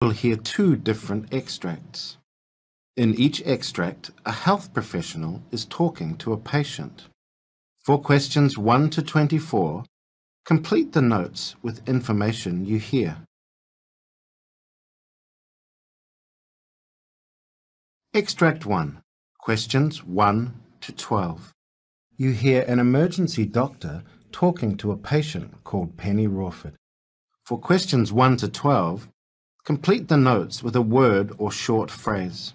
You'll hear two different extracts. In each extract, a health professional is talking to a patient. For questions 1 to 24, complete the notes with information you hear. Extract 1. Questions 1 to 12. You hear an emergency doctor talking to a patient called Penny Rawford. For questions 1 to 12, complete the notes with a word or short phrase.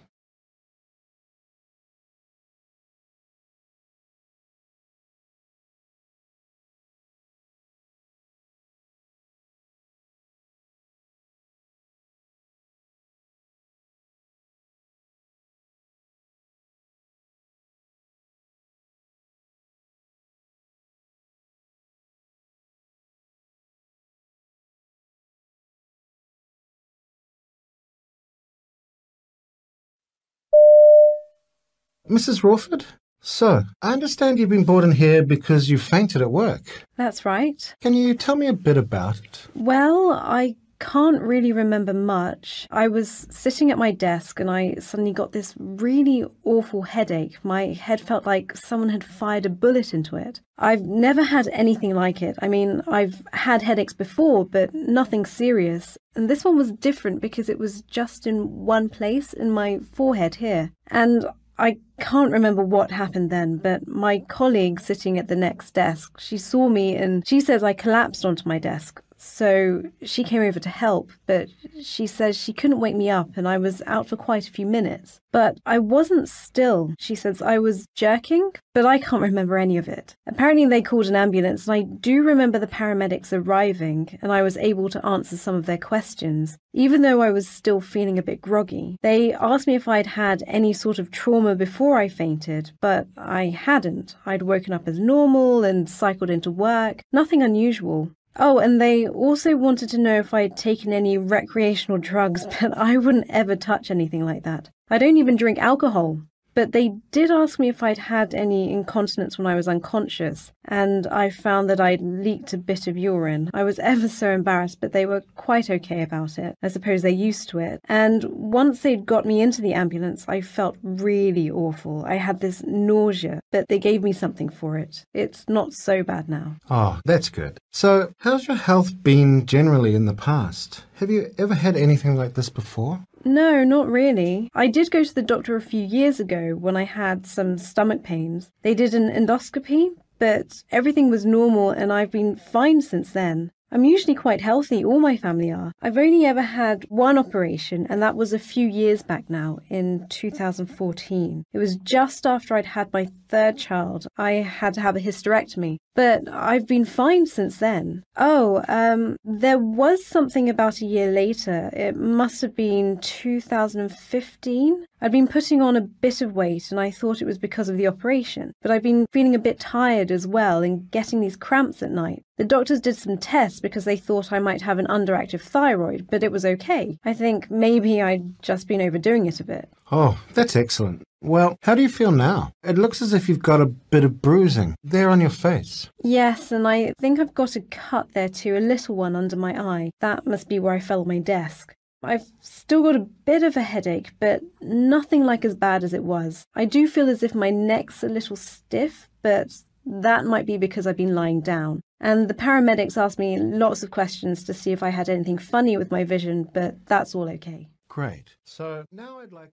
Mrs. Rawford? So, I understand you've been brought in here because you fainted at work. That's right. Can you tell me a bit about it? Well, I can't really remember much. I was sitting at my desk and I suddenly got this really awful headache. My head felt like someone had fired a bullet into it. I've never had anything like it. I mean, I've had headaches before, but nothing serious. And this one was different because it was just in one place in my forehead here. And I can't remember what happened then, but my colleague sitting at the next desk, she saw me and she says I collapsed onto my desk. So she came over to help, but she says she couldn't wake me up and I was out for quite a few minutes. But I wasn't still. She says I was jerking, but I can't remember any of it. Apparently they called an ambulance and I do remember the paramedics arriving and I was able to answer some of their questions, even though I was still feeling a bit groggy. They asked me if I'd had any sort of trauma before I fainted, but I hadn't. I'd woken up as normal and cycled into work. Nothing unusual. Oh, and they also wanted to know if I'd taken any recreational drugs, but I wouldn't ever touch anything like that. I don't even drink alcohol. But they did ask me if I'd had any incontinence when I was unconscious, and I found that I'd leaked a bit of urine. I was ever so embarrassed, but they were quite okay about it. I suppose they're used to it. And once they'd got me into the ambulance, I felt really awful. I had this nausea, but they gave me something for it. It's not so bad now. Oh, that's good. So, how's your health been generally in the past? Have you ever had anything like this before? No, not really. I did go to the doctor a few years ago when I had some stomach pains. They did an endoscopy, but everything was normal and I've been fine since then. I'm usually quite healthy, all my family are. I've only ever had one operation, and that was a few years back now, in 2014. It was just after I'd had my third child. I had to have a hysterectomy, but I've been fine since then. There was something about a year later. It must have been 2015. I'd been putting on a bit of weight and I thought it was because of the operation, but I've been feeling a bit tired as well and getting these cramps at night. The doctors did some tests because they thought I might have an underactive thyroid, but it was okay. I think maybe I'd just been overdoing it a bit. Oh, that's excellent. Well, how do you feel now? It looks as if you've got a bit of bruising there on your face. Yes, and I think I've got a cut there too, a little one under my eye. That must be where I fell on my desk. I've still got a bit of a headache, but nothing like as bad as it was. I do feel as if my neck's a little stiff, but that might be because I've been lying down. And the paramedics asked me lots of questions to see if I had anything funny with my vision, but that's all okay. Great. So now I'd like...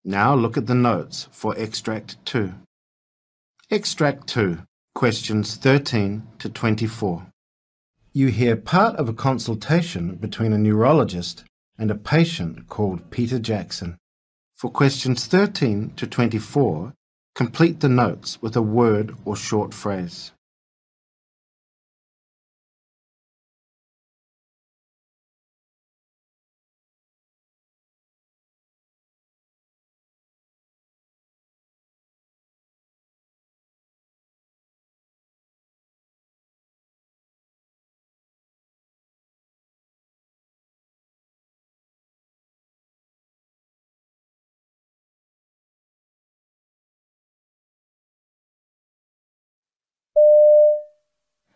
Now look at the notes for Extract 2. Extract 2, questions 13 to 24. You hear part of a consultation between a neurologist and a patient called Peter Jackson. For questions 13 to 24, complete the notes with a word or short phrase.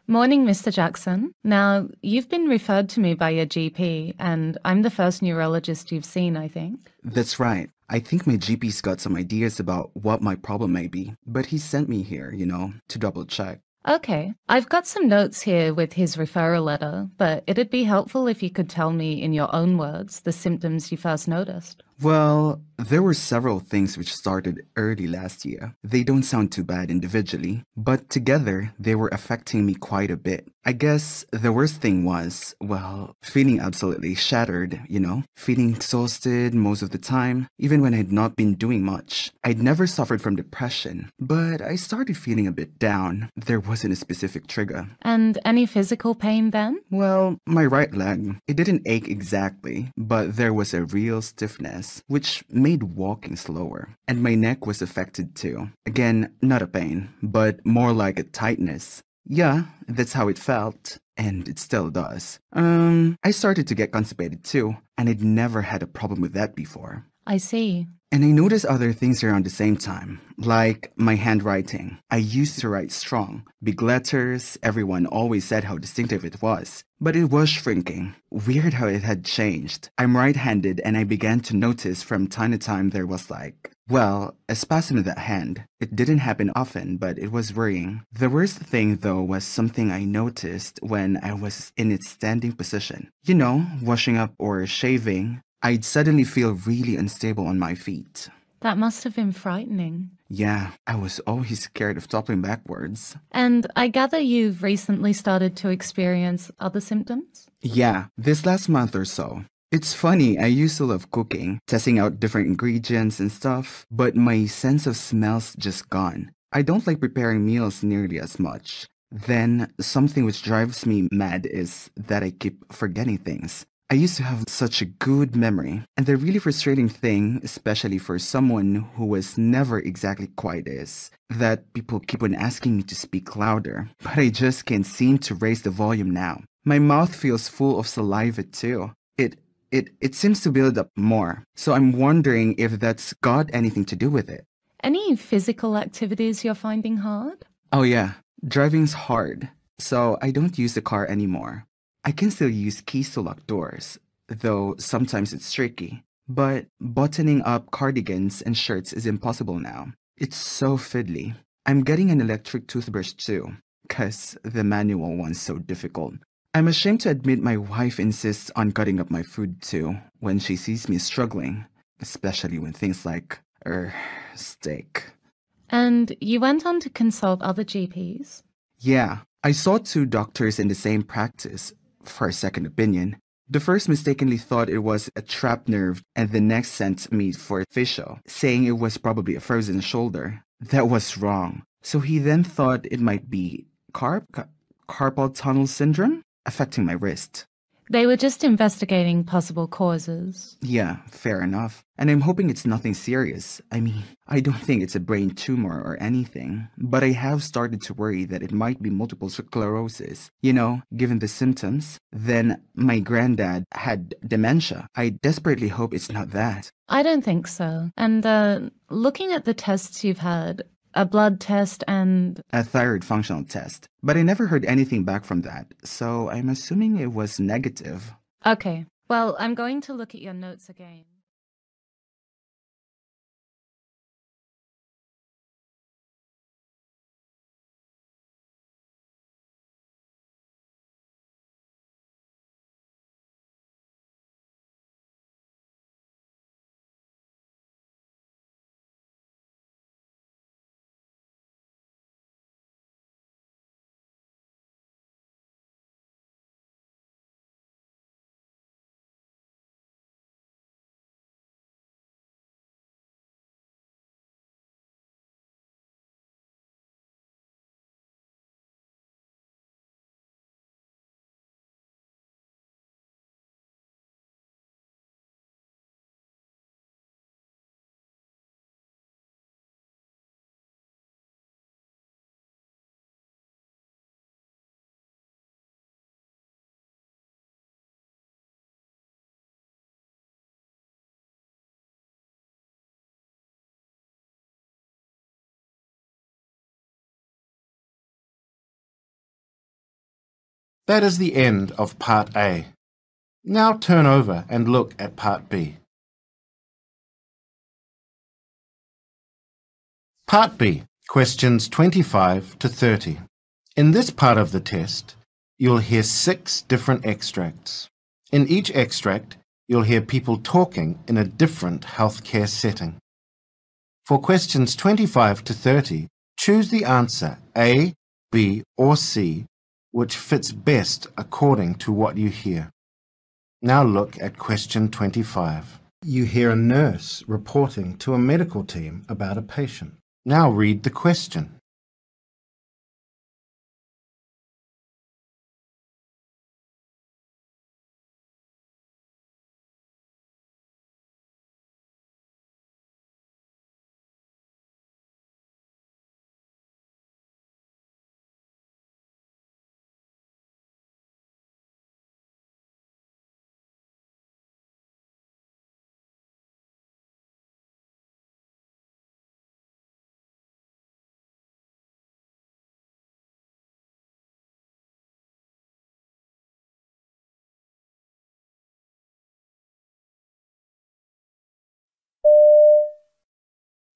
Morning, Mr. Jackson. Now, you've been referred to me by your GP, and I'm the first neurologist you've seen, I think. That's right. I think my GP's got some ideas about what my problem may be, but he sent me here, to double check. Okay, I've got some notes here with his referral letter, but it'd be helpful if you could tell me in your own words the symptoms you first noticed. Well, there were several things which started early last year. They don't sound too bad individually, but together they were affecting me quite a bit. I guess the worst thing was, well, feeling absolutely shattered, feeling exhausted most of the time, even when I'd not been doing much. I'd never suffered from depression, but I started feeling a bit down. There wasn't a specific trigger. And any physical pain then? Well, my right leg, it didn't ache exactly, but there was a real stiffness, which made walking slower. And my neck was affected too. Again, not a pain, but more like a tightness. Yeah, that's how it felt. And it still does. I started to get constipated too, and I'd never had a problem with that before. I see. And I noticed other things around the same time, like my handwriting. I used to write strong, big letters. Everyone always said how distinctive it was. But it was shrinking. Weird how it had changed. I'm right-handed and I began to notice from time to time there was a spasm in that hand. It didn't happen often, but it was worrying. The worst thing though was something I noticed when I was in its standing position. Washing up or shaving. I'd suddenly feel really unstable on my feet. That must have been frightening. Yeah, I was always scared of toppling backwards. And I gather you've recently started to experience other symptoms? Yeah, this last month or so. It's funny, I used to love cooking, testing out different ingredients and stuff, but my sense of smell's just gone. I don't like preparing meals nearly as much. Then, something which drives me mad is that I keep forgetting things. I used to have such a good memory, and the really frustrating thing, especially for someone who was never exactly quiet, is that people keep on asking me to speak louder, but I just can't seem to raise the volume now. My mouth feels full of saliva too. It seems to build up more, so I'm wondering if that's got anything to do with it. Any physical activities you're finding hard? Oh yeah, driving's hard, so I don't use the car anymore. I can still use keys to lock doors, though sometimes it's tricky. But buttoning up cardigans and shirts is impossible now. It's so fiddly. I'm getting an electric toothbrush too, 'cause the manual one's so difficult. I'm ashamed to admit my wife insists on cutting up my food too when she sees me struggling, especially when things like, steak. And you went on to consult other GPs? Yeah, I saw 2 doctors in the same practice for a second opinion. The first mistakenly thought it was a trapped nerve and the next sent me for physio, saying it was probably a frozen shoulder. That was wrong. So he then thought it might be carpal tunnel syndrome affecting my wrist. They were just investigating possible causes. Yeah, fair enough. And I'm hoping it's nothing serious. I mean, I don't think it's a brain tumor or anything, but I have started to worry that it might be multiple sclerosis. Given the symptoms. Then my granddad had dementia. I desperately hope it's not that. I don't think so. And looking at the tests you've had, a blood test and a thyroid functional test, but I never heard anything back from that, so I'm assuming it was negative. Okay, well, I'm going to look at your notes again. That is the end of Part A. Now turn over and look at Part B. Part B, questions 25 to 30. In this part of the test, you'll hear 6 different extracts. In each extract, you'll hear people talking in a different healthcare setting. For questions 25 to 30, choose the answer A, B, or C, which fits best according to what you hear. Now look at question 25. You hear a nurse reporting to a medical team about a patient. Now read the question.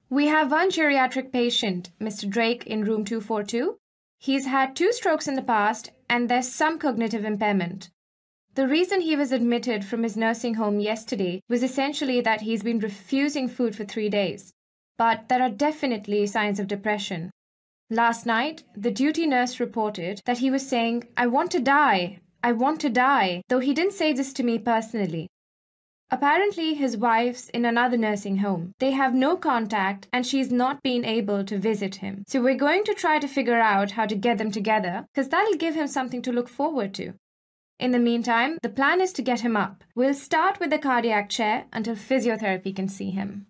We have one geriatric patient, Mr. Drake, in room 242. He's had 2 strokes in the past and there's some cognitive impairment. The reason he was admitted from his nursing home yesterday was essentially that he's been refusing food for 3 days. But there are definitely signs of depression. Last night, the duty nurse reported that he was saying, "I want to die, I want to die," though he didn't say this to me personally. Apparently, his wife's in another nursing home. They have no contact and she's not been able to visit him. So we're going to try to figure out how to get them together because that'll give him something to look forward to. In the meantime, the plan is to get him up. We'll start with the cardiac chair until physiotherapy can see him.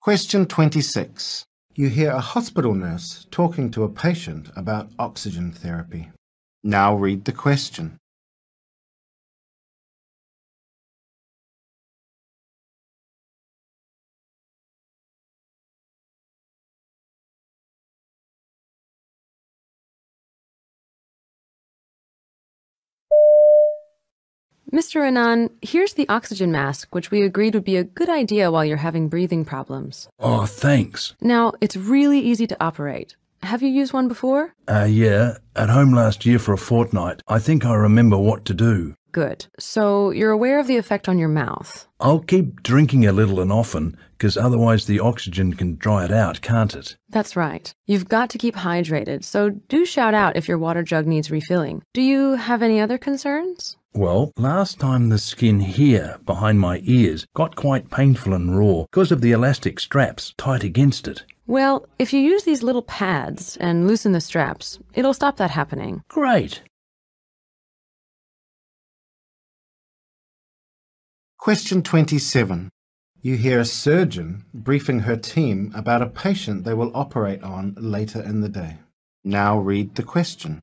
Question 26. You hear a hospital nurse talking to a patient about oxygen therapy. Now read the question. Mr. Anand, here's the oxygen mask, which we agreed would be a good idea while you're having breathing problems. Oh, thanks. Now, it's really easy to operate. Have you used one before? Yeah, at home last year for a fortnight. I think I remember what to do. Good. So you're aware of the effect on your mouth? I'll keep drinking a little and often, because otherwise the oxygen can dry it out, can't it? That's right. You've got to keep hydrated, so do shout out if your water jug needs refilling. Do you have any other concerns? Well, last time the skin here, behind my ears, got quite painful and raw because of the elastic straps tight against it. Well, if you use these little pads and loosen the straps, it'll stop that happening. Great. Question 27. You hear a surgeon briefing her team about a patient they will operate on later in the day. Now read the question.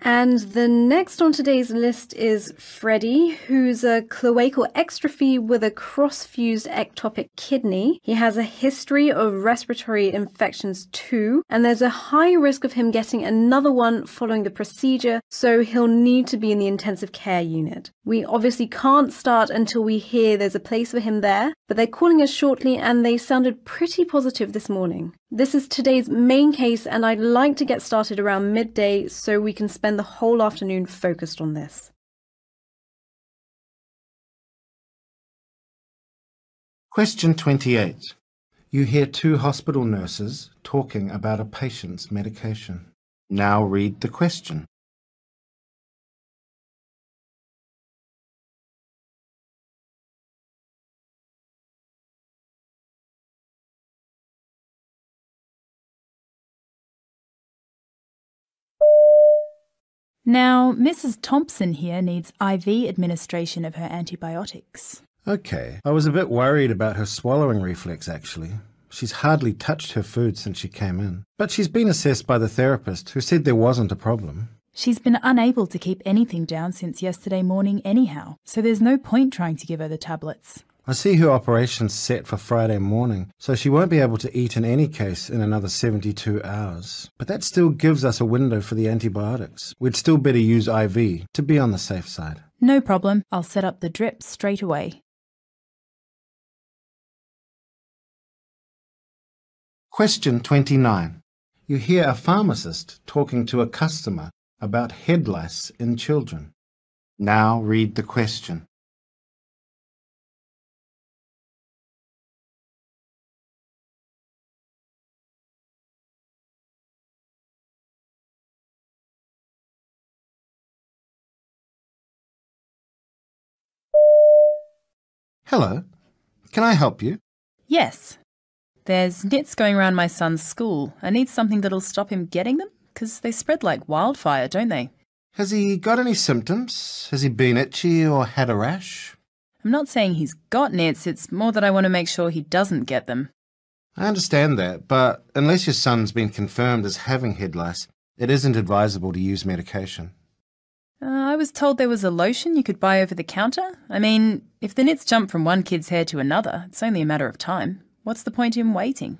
And the next on today's list is Freddie, who's a cloacal extrophy with a cross-fused ectopic kidney. He has a history of respiratory infections too, and there's a high risk of him getting another one following the procedure, so he'll need to be in the intensive care unit. We obviously can't start until we hear there's a place for him there, but they're calling us shortly and they sounded pretty positive this morning. This is today's main case and I'd like to get started around midday so we can spend the whole afternoon focused on this. Question 28. You hear 2 hospital nurses talking about a patient's medication. Now read the question. Now, Mrs. Thompson here needs IV administration of her antibiotics. Okay, I was a bit worried about her swallowing reflex actually. She's hardly touched her food since she came in. But she's been assessed by the therapist, who said there wasn't a problem. She's been unable to keep anything down since yesterday morning anyhow, so there's no point trying to give her the tablets. I see her operation's set for Friday morning, so she won't be able to eat in any case in another 72 hours. But that still gives us a window for the antibiotics. We'd still better use IV to be on the safe side. No problem. I'll set up the drips straight away. Question 29. You hear a pharmacist talking to a customer about head lice in children. Now read the question. Hello, can I help you? Yes. There's nits going around my son's school. I need something that'll stop him getting them, because they spread like wildfire, don't they? Has he got any symptoms? Has he been itchy or had a rash? I'm not saying he's got nits, it's more that I want to make sure he doesn't get them. I understand that, but unless your son's been confirmed as having head lice, it isn't advisable to use medication. I was told there was a lotion you could buy over the counter. I mean, if the nits jump from one kid's hair to another, it's only a matter of time. What's the point in waiting?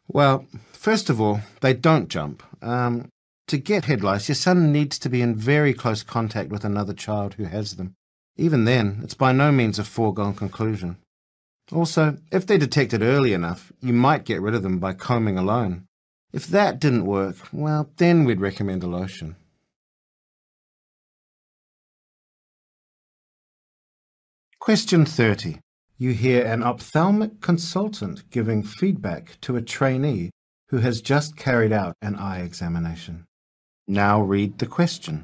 Well, first of all, they don't jump. To get head lice, your son needs to be in very close contact with another child who has them. Even then, it's by no means a foregone conclusion. Also, if they're detected early enough, you might get rid of them by combing alone. If that didn't work, well, then we'd recommend a lotion. Question 30. You hear an ophthalmic consultant giving feedback to a trainee who has just carried out an eye examination. Now read the question.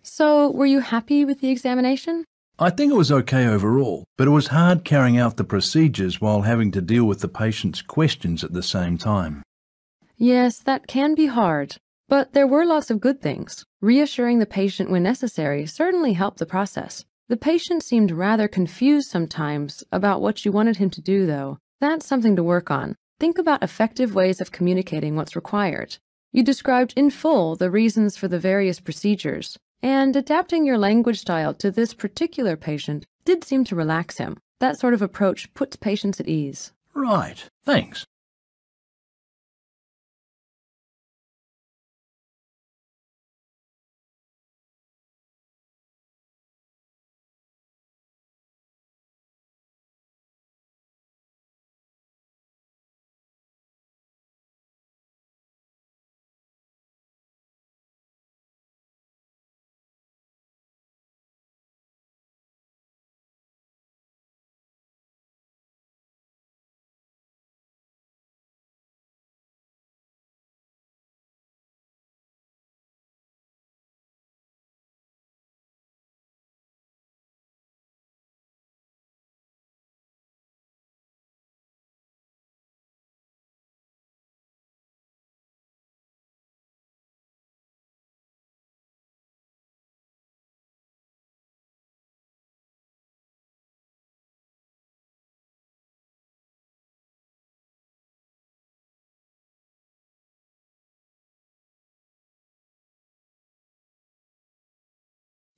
So, were you happy with the examination? I think it was okay overall, but it was hard carrying out the procedures while having to deal with the patient's questions at the same time. Yes, that can be hard. But there were lots of good things. Reassuring the patient when necessary certainly helped the process. The patient seemed rather confused sometimes about what you wanted him to do, though. That's something to work on. Think about effective ways of communicating what's required. You described in full the reasons for the various procedures, and adapting your language style to this particular patient did seem to relax him. That sort of approach puts patients at ease. Right, thanks.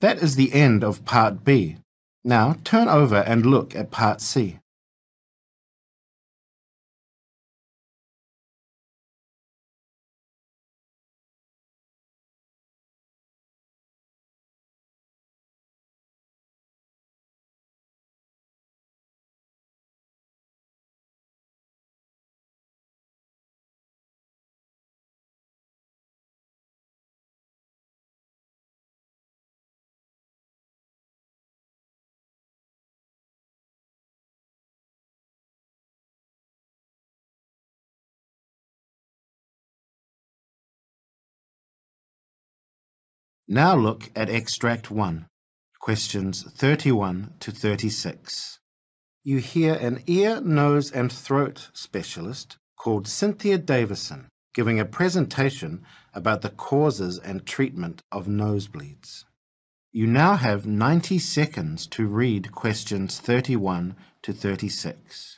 That is the end of Part B. Now turn over and look at Part C. Now look at Extract 1, questions 31 to 36. You hear an ear, nose and throat specialist called Cynthia Davison giving a presentation about the causes and treatment of nosebleeds. You now have 90 seconds to read questions 31 to 36.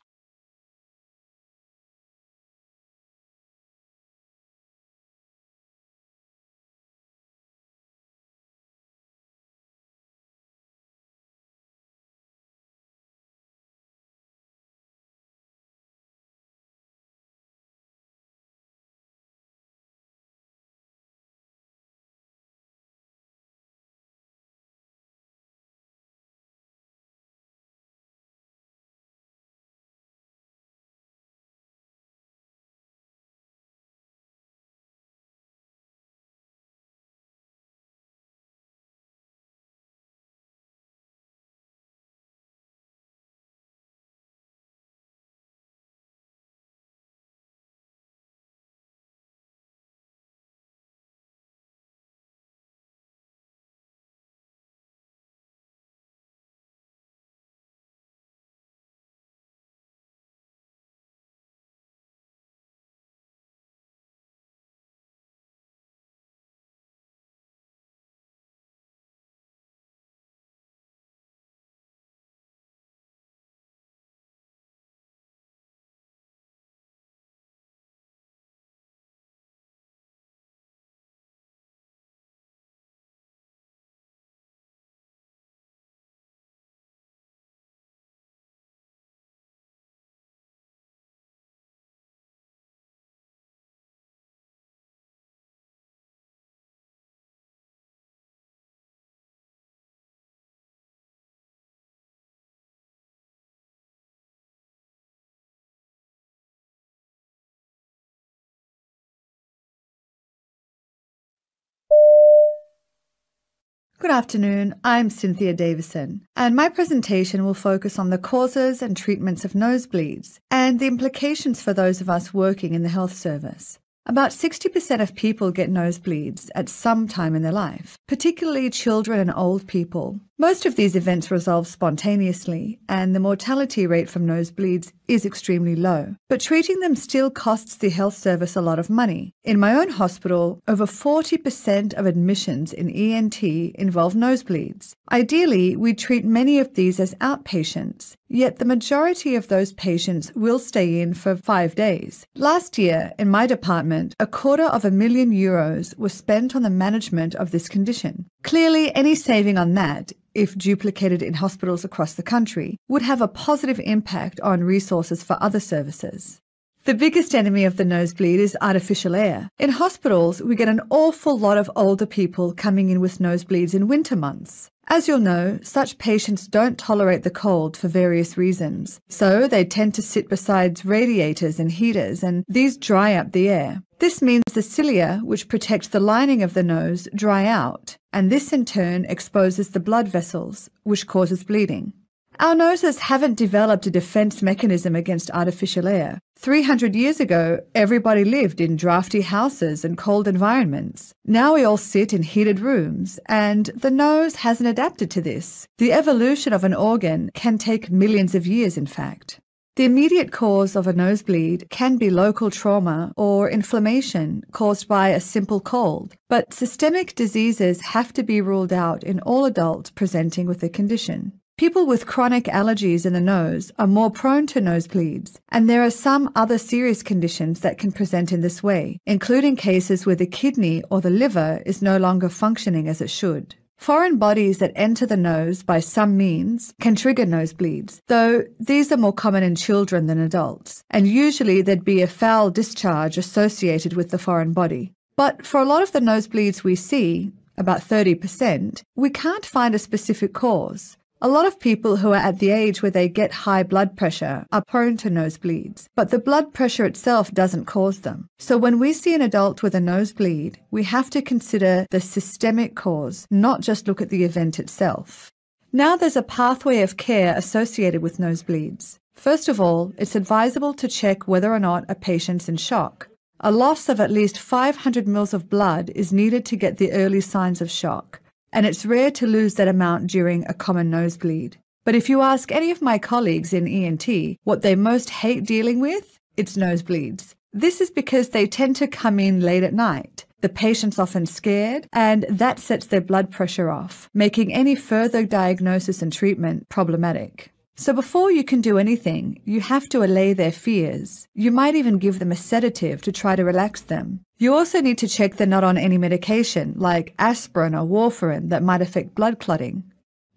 Good afternoon, I'm Cynthia Davison, and my presentation will focus on the causes and treatments of nosebleeds and the implications for those of us working in the health service. About 60% of people get nosebleeds at some time in their life, particularly children and old people. Most of these events resolve spontaneously, and the mortality rate from nosebleeds is extremely low. But treating them still costs the health service a lot of money. In my own hospital, over 40% of admissions in ENT involve nosebleeds. Ideally, we treat many of these as outpatients, yet the majority of those patients will stay in for 5 days. Last year, in my department, €250,000 was spent on the management of this condition. Clearly, any saving on that, if duplicated in hospitals across the country, would have a positive impact on resources for other services. The biggest enemy of the nosebleed is artificial air. In hospitals, we get an awful lot of older people coming in with nosebleeds in winter months. As you'll know, such patients don't tolerate the cold for various reasons, so they tend to sit beside radiators and heaters, and these dry up the air. This means the cilia, which protect the lining of the nose, dry out, and this in turn exposes the blood vessels, which causes bleeding. Our noses haven't developed a defense mechanism against artificial air. 300 years ago, everybody lived in drafty houses and cold environments. Now we all sit in heated rooms, and the nose hasn't adapted to this. The evolution of an organ can take millions of years, in fact. The immediate cause of a nosebleed can be local trauma or inflammation caused by a simple cold, but systemic diseases have to be ruled out in all adults presenting with the condition. People with chronic allergies in the nose are more prone to nosebleeds, and there are some other serious conditions that can present in this way, including cases where the kidney or the liver is no longer functioning as it should. Foreign bodies that enter the nose by some means can trigger nosebleeds, though these are more common in children than adults, and usually there'd be a foul discharge associated with the foreign body. But for a lot of the nosebleeds we see, about 30%, we can't find a specific cause. A lot of people who are at the age where they get high blood pressure are prone to nosebleeds, but the blood pressure itself doesn't cause them. So when we see an adult with a nosebleed, we have to consider the systemic cause, not just look at the event itself. Now there's a pathway of care associated with nosebleeds. First of all, it's advisable to check whether or not a patient's in shock. A loss of at least 500 ml of blood is needed to get the early signs of shock, and it's rare to lose that amount during a common nosebleed. But if you ask any of my colleagues in ENT what they most hate dealing with, it's nosebleeds. This is because they tend to come in late at night. The patient's often scared, and that sets their blood pressure off, making any further diagnosis and treatment problematic. So before you can do anything, you have to allay their fears. You might even give them a sedative to try to relax them. You also need to check they're not on any medication, like aspirin or warfarin, that might affect blood clotting.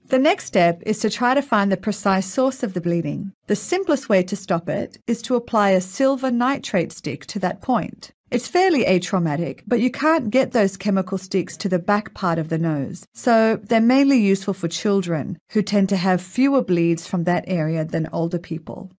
The next step is to try to find the precise source of the bleeding. The simplest way to stop it is to apply a silver nitrate stick to that point. It's fairly atraumatic, but you can't get those chemical sticks to the back part of the nose, so they're mainly useful for children who tend to have fewer bleeds from that area than older people.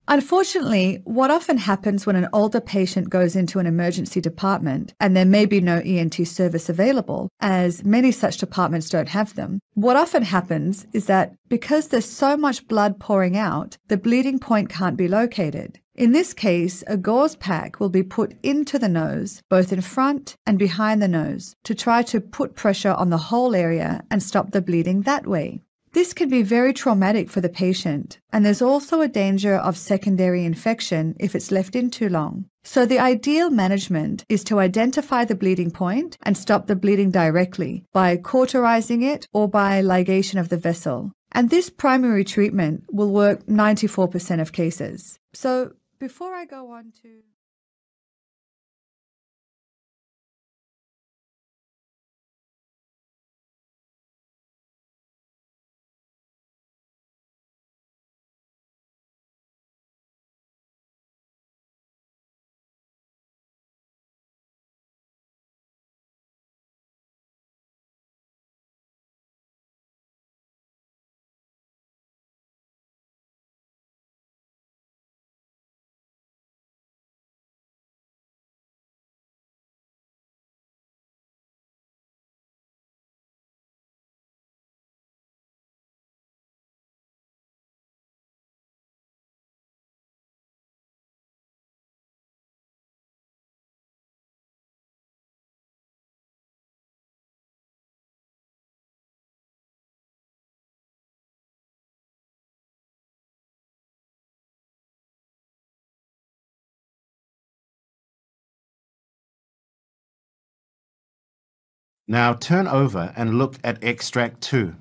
Unfortunately, what often happens when an older patient goes into an emergency department and there may be no ENT service available, as many such departments don't have them, what often happens is that because there's so much blood pouring out, the bleeding point can't be located. In this case, a gauze pack will be put into the nose, both in front and behind the nose, to try to put pressure on the whole area and stop the bleeding that way. This can be very traumatic for the patient, and there's also a danger of secondary infection if it's left in too long. So the ideal management is to identify the bleeding point and stop the bleeding directly by cauterizing it or by ligation of the vessel. And this primary treatment will work 94% of cases. So before I go on to... Now turn over and look at Extract 2,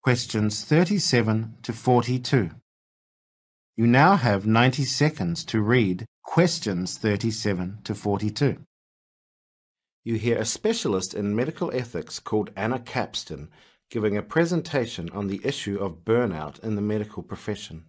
questions 37 to 42. You now have 90 seconds to read questions 37 to 42. You hear a specialist in medical ethics called Anna Capstan giving a presentation on the issue of burnout in the medical profession.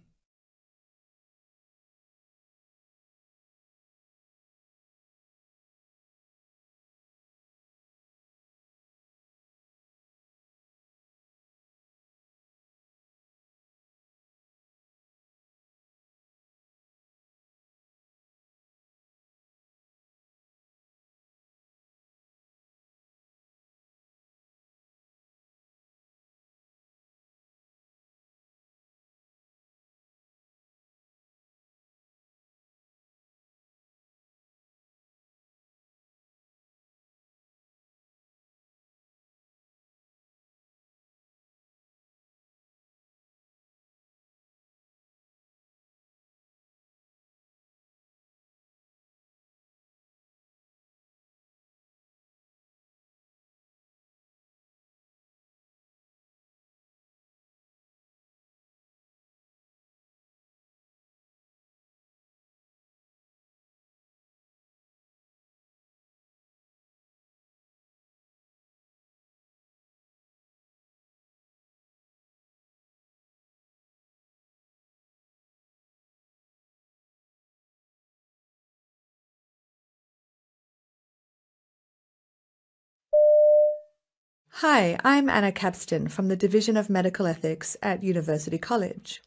Hi, I'm Anna Capstan from the Division of Medical Ethics at University College.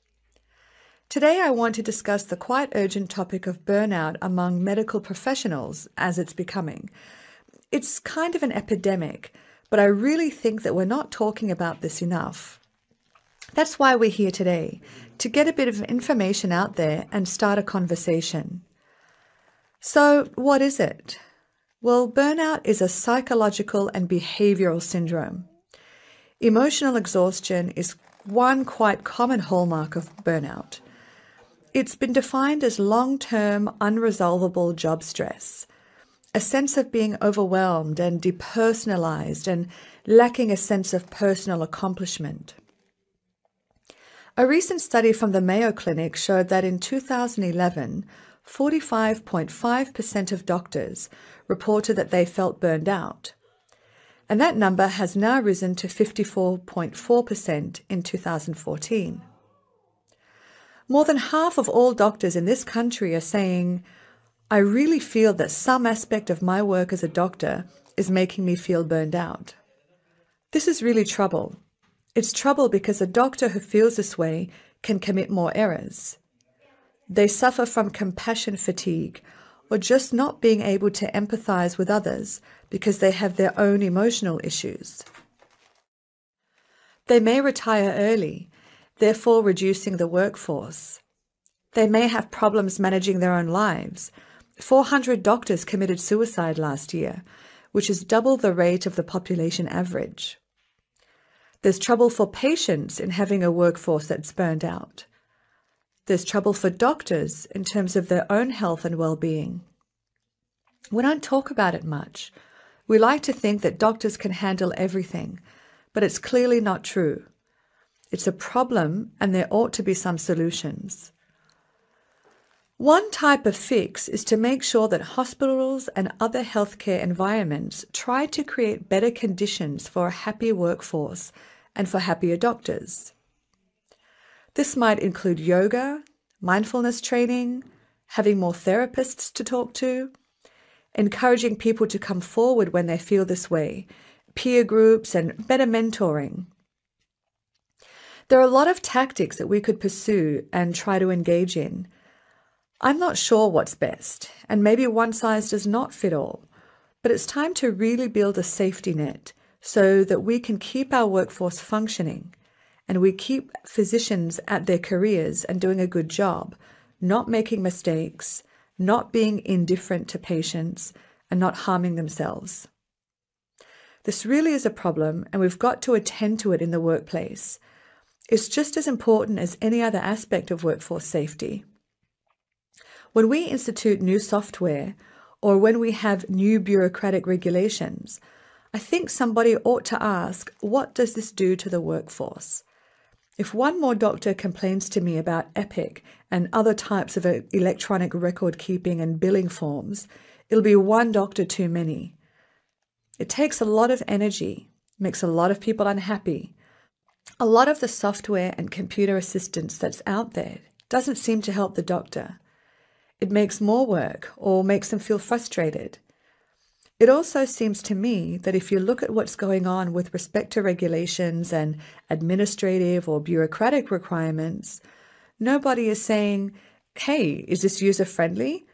Today I want to discuss the quite urgent topic of burnout among medical professionals as it's becoming. It's kind of an epidemic, but I really think that we're not talking about this enough. That's why we're here today, to get a bit of information out there and start a conversation. So, what is it? Well, burnout is a psychological and behavioral syndrome. Emotional exhaustion is one quite common hallmark of burnout. It's been defined as long-term, unresolvable job stress, a sense of being overwhelmed and depersonalized and lacking a sense of personal accomplishment. A recent study from the Mayo Clinic showed that in 2011, 45.5% of doctors reported that they felt burned out. And that number has now risen to 54.4% in 2014. More than half of all doctors in this country are saying, I really feel that some aspect of my work as a doctor is making me feel burned out. This is really trouble. It's trouble because a doctor who feels this way can commit more errors. They suffer from compassion fatigue or just not being able to empathize with others because they have their own emotional issues. They may retire early, therefore reducing the workforce. They may have problems managing their own lives. 400 doctors committed suicide last year, which is double the rate of the population average. There's trouble for patients in having a workforce that's burned out. There's trouble for doctors in terms of their own health and well-being. We don't talk about it much. We like to think that doctors can handle everything, but it's clearly not true. It's a problem, and there ought to be some solutions. One type of fix is to make sure that hospitals and other healthcare environments try to create better conditions for a happy workforce and for happier doctors. This might include yoga, mindfulness training, having more therapists to talk to, encouraging people to come forward when they feel this way, peer groups, and better mentoring. There are a lot of tactics that we could pursue and try to engage in. I'm not sure what's best, and maybe one size does not fit all, but it's time to really build a safety net so that we can keep our workforce functioning and we keep physicians at their careers and doing a good job, not making mistakes, not being indifferent to patients, and not harming themselves. This really is a problem, and we've got to attend to it in the workplace. It's just as important as any other aspect of workforce safety. When we institute new software or when we have new bureaucratic regulations, I think somebody ought to ask, what does this do to the workforce? If one more doctor complains to me about Epic and other types of electronic record keeping and billing forms, it'll be one doctor too many. It takes a lot of energy, makes a lot of people unhappy. A lot of the software and computer assistance that's out there doesn't seem to help the doctor. It makes more work or makes them feel frustrated. It also seems to me that if you look at what's going on with respect to regulations and administrative or bureaucratic requirements, nobody is saying, hey, is this user-friendly?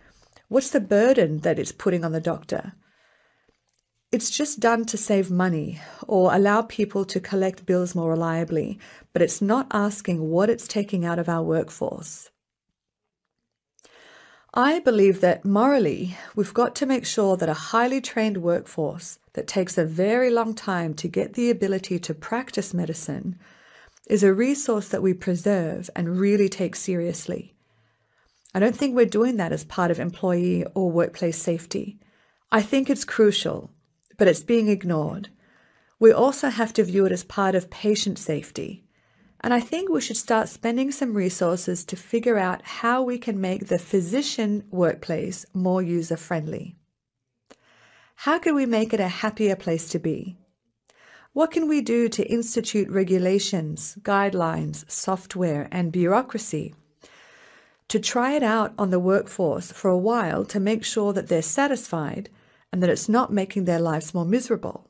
What's the burden that it's putting on the doctor? It's just done to save money or allow people to collect bills more reliably, but it's not asking what it's taking out of our workforce. I believe that morally, we've got to make sure that a highly trained workforce that takes a very long time to get the ability to practice medicine is a resource that we preserve and really take seriously. I don't think we're doing that as part of employee or workplace safety. I think it's crucial, but it's being ignored. We also have to view it as part of patient safety. And I think we should start spending some resources to figure out how we can make the physician workplace more user-friendly. How can we make it a happier place to be? What can we do to institute regulations, guidelines, software, and bureaucracy to try it out on the workforce for a while to make sure that they're satisfied and that it's not making their lives more miserable?